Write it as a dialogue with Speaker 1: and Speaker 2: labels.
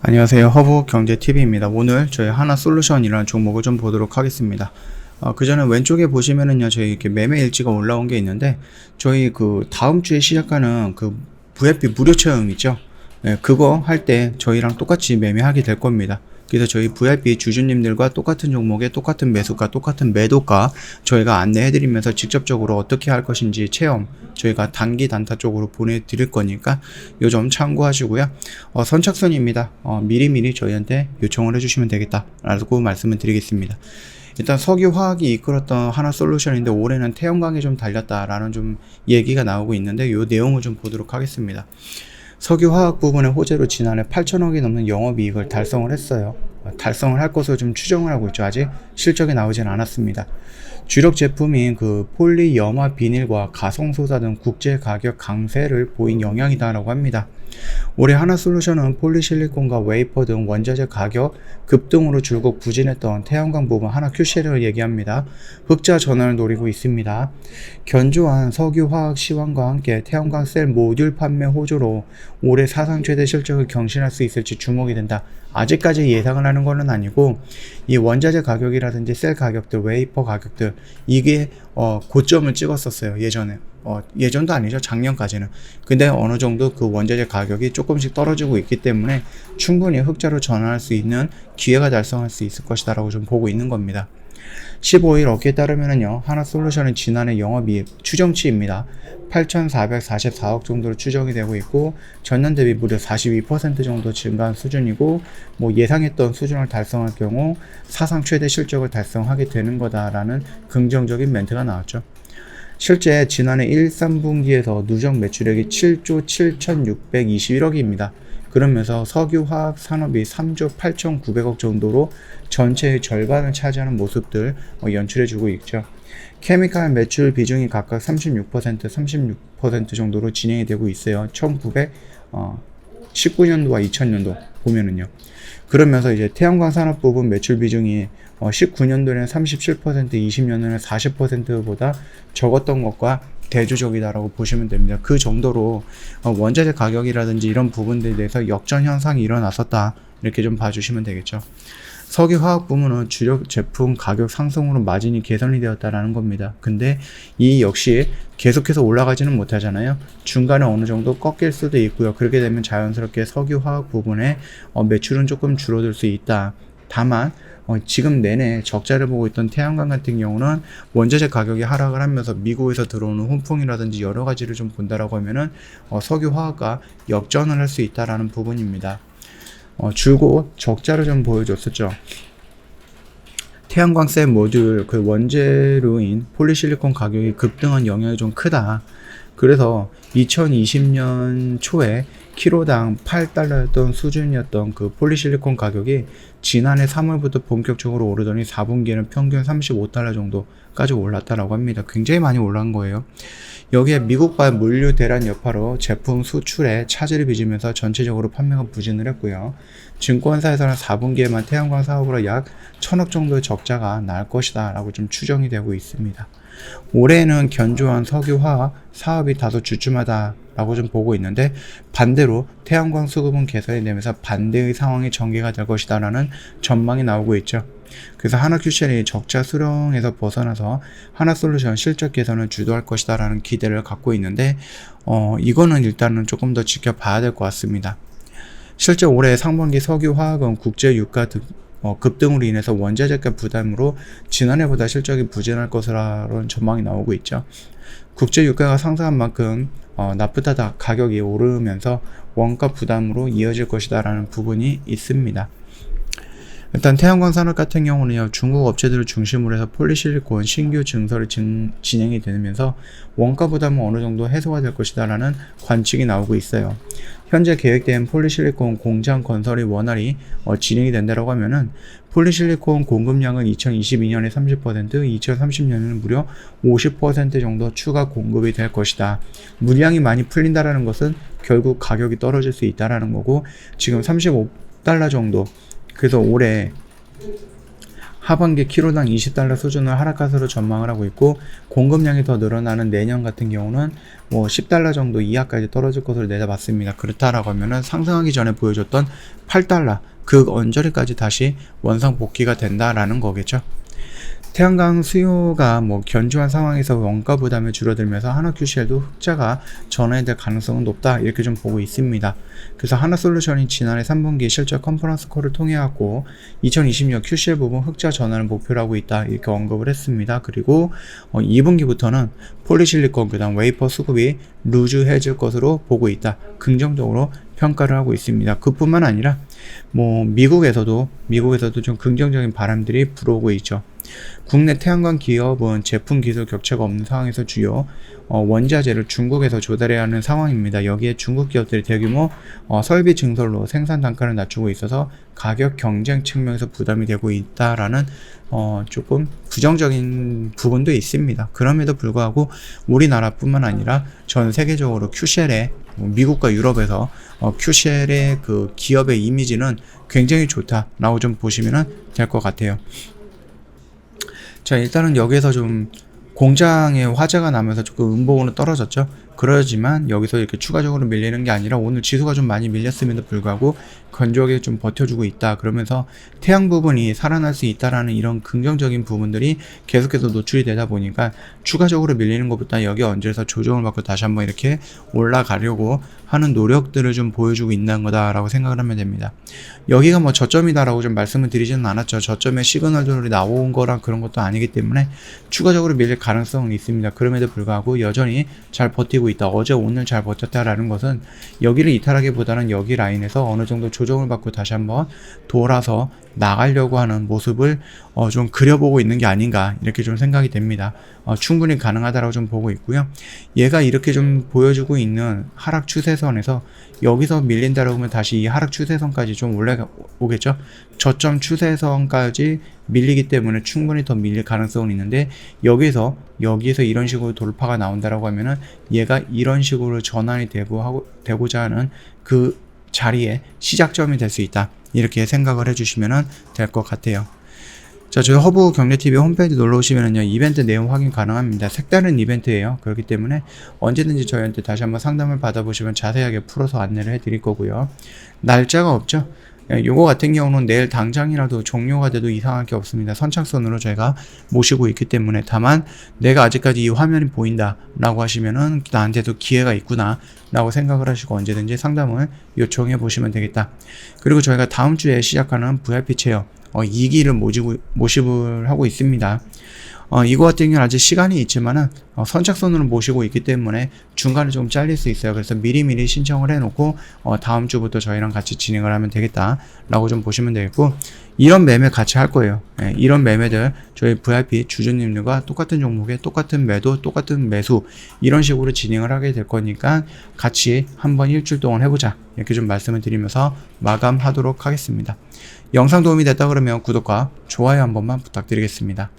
Speaker 1: 안녕하세요. 허브경제TV입니다. 오늘 저희 하나솔루션이라는 종목을 좀 보도록 하겠습니다. 그 전에 왼쪽에 보시면은요, 저희 이렇게 매매 일지가 올라온 게 있는데, 저희 그 다음 주에 시작하는 그 VIP 무료 체험 있죠? 네, 그거 할 때 저희랑 똑같이 매매하게 될 겁니다. 그래서 저희 VIP 주주님들과 똑같은 종목에 똑같은 매수가, 똑같은 매도가 저희가 안내해드리면서 직접적으로 어떻게 할 것인지 체험 저희가 단기 단타 쪽으로 보내드릴 거니까 요 점 참고하시고요. 선착순입니다. 미리미리 저희한테 요청을 해주시면 되겠다라고 말씀을 드리겠습니다. 일단 석유화학이 이끌었던 하나솔루션인데 올해는 태양광에 좀 달렸다라는 좀 얘기가 나오고 있는데 요 내용을 좀 보도록 하겠습니다. 석유화학 부분의 호재로 지난해 8천억이 넘는 영업이익을 달성을 했어요. 달성을 할 것으로 좀 추정을 하고 있죠. 아직 실적이 나오진 않았습니다. 주력 제품인 그 폴리염화 비닐과 가성소사 등 국제 가격 강세를 보인 영향이다라고 합니다. 올해 하나솔루션은 폴리실리콘과 웨이퍼 등 원자재 가격 급등으로 줄곧 부진했던 태양광 부분 하나큐셀을 얘기합니다. 흑자 전환을 노리고 있습니다. 견조한 석유화학 시황과 함께 태양광 셀 모듈 판매 호조로 올해 사상 최대 실적을 경신할 수 있을지 주목이 된다. 아직까지 예상을 하는 것은 아니고 이 원자재 가격이라든지 셀 가격들, 웨이퍼 가격들 이게 고점을 찍었었어요. 예전도 아니죠. 작년까지는. 근데 어느 정도 그 원자재 가격이 조금씩 떨어지고 있기 때문에 충분히 흑자로 전환할 수 있는 기회가 달성할 수 있을 것이다 라고 좀 보고 있는 겁니다. 15일 업계에 따르면은요, 하나솔루션은 지난해 영업이익 추정치입니다. 8,444억 정도로 추정이 되고 있고, 전년 대비 무려 42% 정도 증가한 수준이고, 예상했던 수준을 달성할 경우 사상 최대 실적을 달성하게 되는 거다라는 긍정적인 멘트가 나왔죠. 실제 지난해 1, 3분기에서 누적 매출액이 7조 7,621억입니다. 그러면서 석유화학 산업이 3조 8,900억 정도로 전체의 절반을 차지하는 모습들 연출해주고 있죠. 케미칼 매출 비중이 각각 36%, 36% 정도로 진행이 되고 있어요. 19년도와 2000년도 보면은요. 그러면서 이제 태양광 산업 부분 매출 비중이 19년도에는 37%, 20년도에는 40%보다 적었던 것과 대조적이다라고 보시면 됩니다. 그 정도로 원자재 가격이라든지 이런 부분들에 대해서 역전 현상이 일어났었다. 이렇게 좀 봐주시면 되겠죠. 석유화학 부문은 주력 제품 가격 상승으로 마진이 개선이 되었다라는 겁니다. 근데 이 역시 계속해서 올라가지는 못하잖아요. 중간에 어느 정도 꺾일 수도 있고요. 그렇게 되면 자연스럽게 석유화학 부분의 매출은 조금 줄어들 수 있다. 다만 지금 내내 적자를 보고 있던 태양광 같은 경우는 원자재 가격이 하락을 하면서 미국에서 들어오는 훈풍이라든지 여러 가지를 좀 본다라고 하면은 석유화학과 역전을 할 수 있다라는 부분입니다. 줄곧 적자를 좀 보여줬었죠. 태양광 셀 모듈 그 원재료인 폴리실리콘 가격이 급등한 영향이 좀 크다. 그래서 2020년 초에 키로당 8달러였던 수준이었던 그 폴리실리콘 가격이 지난해 3월부터 본격적으로 오르더니 4분기에는 평균 35달러 정도까지 올랐다라고 합니다. 굉장히 많이 올라간 거예요. 여기에 미국발 물류 대란 여파로 제품 수출에 차질을 빚으면서 전체적으로 판매가 부진을 했고요. 증권사에서는 4분기에만 태양광 사업으로 약 1,000억 정도의 적자가 날 것이다 라고 좀 추정이 되고 있습니다. 올해는 견조한 석유화학 사업이 다소 주춤하다 라고 좀 보고 있는데 반대로 태양광 수급은 개선이 되면서 반대의 상황이 전개가 될 것이다 라는 전망이 나오고 있죠. 그래서 하나큐셀이 적자 수렁에서 벗어나서 하나솔루션 실적 개선을 주도할 것이다 라는 기대를 갖고 있는데 이거는 일단은 조금 더 지켜봐야 될 것 같습니다. 실제 올해 상반기 석유화학은 국제 유가 급등으로 인해서 원자재가 부담으로 지난해보다 실적이 부진할 것이라는 전망이 나오고 있죠. 국제 유가가 상승한 만큼 나프타 가격이 오르면서 원가 부담으로 이어질 것이다 라는 부분이 있습니다. 일단 태양광 산업 같은 경우는요, 중국 업체들을 중심으로 해서 폴리실리콘 신규 증설이 진행이 되면서 원가 부담은 어느 정도 해소가 될 것이다 라는 관측이 나오고 있어요. 현재 계획된 폴리실리콘 공장 건설이 원활히 진행이 된다고 하면은 폴리실리콘 공급량은 2022년에 30%, 2030년에는 무려 50% 정도 추가 공급이 될 것이다. 물량이 많이 풀린다라는 것은 결국 가격이 떨어질 수 있다라는 거고, 지금 35달러 정도. 그래서 올해 하반기 키로당 20달러 수준을 하락 가수로 전망을 하고 있고, 공급량이 더 늘어나는 내년 같은 경우는 뭐 10달러 정도 이하까지 떨어질 것으로 내다봤습니다. 그렇다라고 하면은 상승하기 전에 보여줬던 8달러 그 언저리까지 다시 원상 복귀가 된다라는 거겠죠. 태양광 수요가 뭐 견조한 상황에서 원가 부담이 줄어들면서 하나QCL도 흑자가 전환될 가능성은 높다, 이렇게 좀 보고 있습니다. 그래서 하나솔루션이 지난해 3분기 실적 컨퍼런스 콜을 통해 갖고 2026 QCL 부분 흑자 전환을 목표로 하고 있다, 이렇게 언급을 했습니다. 그리고 2분기부터는 폴리실리콘 그다음 웨이퍼 수급이 루즈해질 것으로 보고 있다, 긍정적으로 평가를 하고 있습니다. 그뿐만 아니라 뭐 미국에서도 좀 긍정적인 바람들이 불어오고 있죠. 국내 태양광 기업은 제품 기술 격차가 없는 상황에서 주요 원자재를 중국에서 조달해야 하는 상황입니다. 여기에 중국 기업들이 대규모 설비 증설로 생산 단가를 낮추고 있어서 가격 경쟁 측면에서 부담이 되고 있다라는 조금 부정적인 부분도 있습니다. 그럼에도 불구하고 우리나라뿐만 아니라 전 세계적으로 QCL의 미국과 유럽에서 QCL의 그 기업의 이미지는 굉장히 좋다라고 좀 보시면 될 것 같아요. 자, 일단은 여기에서 좀 공장에 화재가 나면서 조금 음봉으로 떨어졌죠. 그러지만 여기서 이렇게 추가적으로 밀리는 게 아니라 오늘 지수가 좀 많이 밀렸음에도 불구하고 건조하게 좀 버텨주고 있다. 그러면서 태양 부분이 살아날 수 있다라는 이런 긍정적인 부분들이 계속해서 노출이 되다 보니까 추가적으로 밀리는 것보다 여기 얹어서 조정을 받고 다시 한번 이렇게 올라가려고 하는 노력들을 좀 보여주고 있는 거다라고 생각을 하면 됩니다. 여기가 뭐 저점이다라고 좀 말씀을 드리지는 않았죠. 저점에 시그널들이 나온 거랑 그런 것도 아니기 때문에 추가적으로 밀릴 가능성은 있습니다. 그럼에도 불구하고 여전히 잘 버티고 있다. 어제 오늘 잘 버텼다라는 것은 여기를 이탈하기보다는 여기 라인에서 어느 정도 조정을 받고 다시 한번 돌아서 나가려고 하는 모습을 좀 그려보고 있는 게 아닌가, 이렇게 좀 생각이 됩니다. 충분히 가능하다라고 좀 보고 있고요. 얘가 이렇게 좀 보여주고 있는 하락 추세선에서 여기서 밀린다라고 하면 다시 이 하락 추세선까지 좀 올라오겠죠. 저점 추세선까지 밀리기 때문에 충분히 더 밀릴 가능성은 있는데, 여기에서 이런 식으로 돌파가 나온다라고 하면은 얘가 이런 식으로 전환이 되고자 하는 그 자리에 시작점이 될 수 있다, 이렇게 생각을 해주시면 될 것 같아요. 자, 저희 허브경제TV 홈페이지 놀러 오시면은요, 이벤트 내용 확인 가능합니다. 색다른 이벤트예요. 그렇기 때문에 언제든지 저희한테 다시 한번 상담을 받아보시면 자세하게 풀어서 안내를 해드릴 거고요. 날짜가 없죠. 요거 같은 경우는 내일 당장이라도 종료가 돼도 이상할 게 없습니다. 선착순으로 저희가 모시고 있기 때문에. 다만 내가 아직까지 이 화면이 보인다 라고 하시면은 나한테도 기회가 있구나 라고 생각을 하시고 언제든지 상담을 요청해 보시면 되겠다. 그리고 저희가 다음 주에 시작하는 VIP 체험 2기를 모집을 하고 있습니다. 이거 같은 경우는 아직 시간이 있지만은 선착순으로 모시고 있기 때문에 중간에 좀 잘릴 수 있어요. 그래서 미리미리 신청을 해놓고 다음 주부터 저희랑 같이 진행을 하면 되겠다 라고 좀 보시면 되겠고, 이런 매매 같이 할 거예요. 이런 매매들 저희 VIP 주주님들과 똑같은 종목에 똑같은 매도, 똑같은 매수, 이런 식으로 진행을 하게 될 거니까 같이 한번 일주일 동안 해보자, 이렇게 좀 말씀을 드리면서 마감하도록 하겠습니다. 영상 도움이 됐다 그러면 구독과 좋아요 한 번만 부탁드리겠습니다.